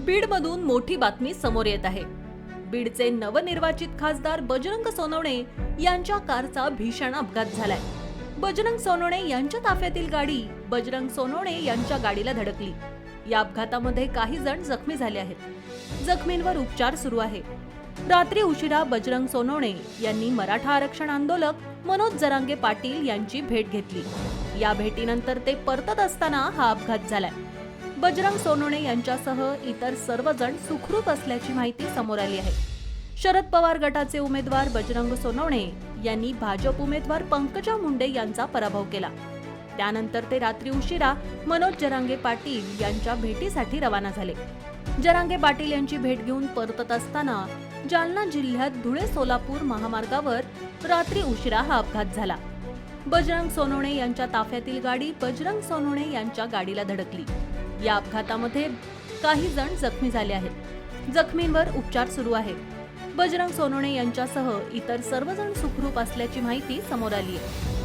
बीडमधून मोठी बातमी समोर येत आहे. बीडचे नवनिर्वाचित खासदार बजरंग सोनवणे यांच्या कारचा भीषण अपघात झालाय. बजरंग सोनवणे यांच्या ताफ्यातील गाडी बजरंग सोनवणे यांच्या गाडीला धडकली. या अपघातामध्ये काही जण जखमी झाले आहेत. जखमींवर उपचार सुरू आहे. रात्री उशिरा बजरंग सोनवणे यांनी मराठा आरक्षण आंदोलक मनोज जरांगे पाटील यांची भेट घेतली. या भेटीनंतर ते परतत असताना हा अपघात झालाय. बजरंग सोनवणे यांच्यासह इतर सर्वजण सुखरूप असल्याची माहिती समोर आली आहे. शरद पवार गटाचे उमेदवार बजरंग सोनवणे यांनी भाजप उमेदवार पंकजा मुंडे यांचा पराभव केला. त्यानंतर ते रात्री उशिरा मनोज जरांगे पाटील यांच्या भेटीसाठी रवाना झाले. जरांगे पाटील यांची भेट घेऊन परतत असताना जालना जिल्ह्यात धुळे सोलापूर महामार्गावर रात्री उशिरा हा अपघात झाला. बजरंग सोनवणे यांच्या ताफ्यातील गाडी बजरंग सोनवणे यांच्या गाडीला धडकली. या अपघातामध्ये काही जण जखमी झाले आहेत. जखमींवर उपचार सुरू आहे. बजरंग सोनवणे यांच्यासह इतर सर्वजण सुखरूप असल्याची माहिती समोर आली आहे.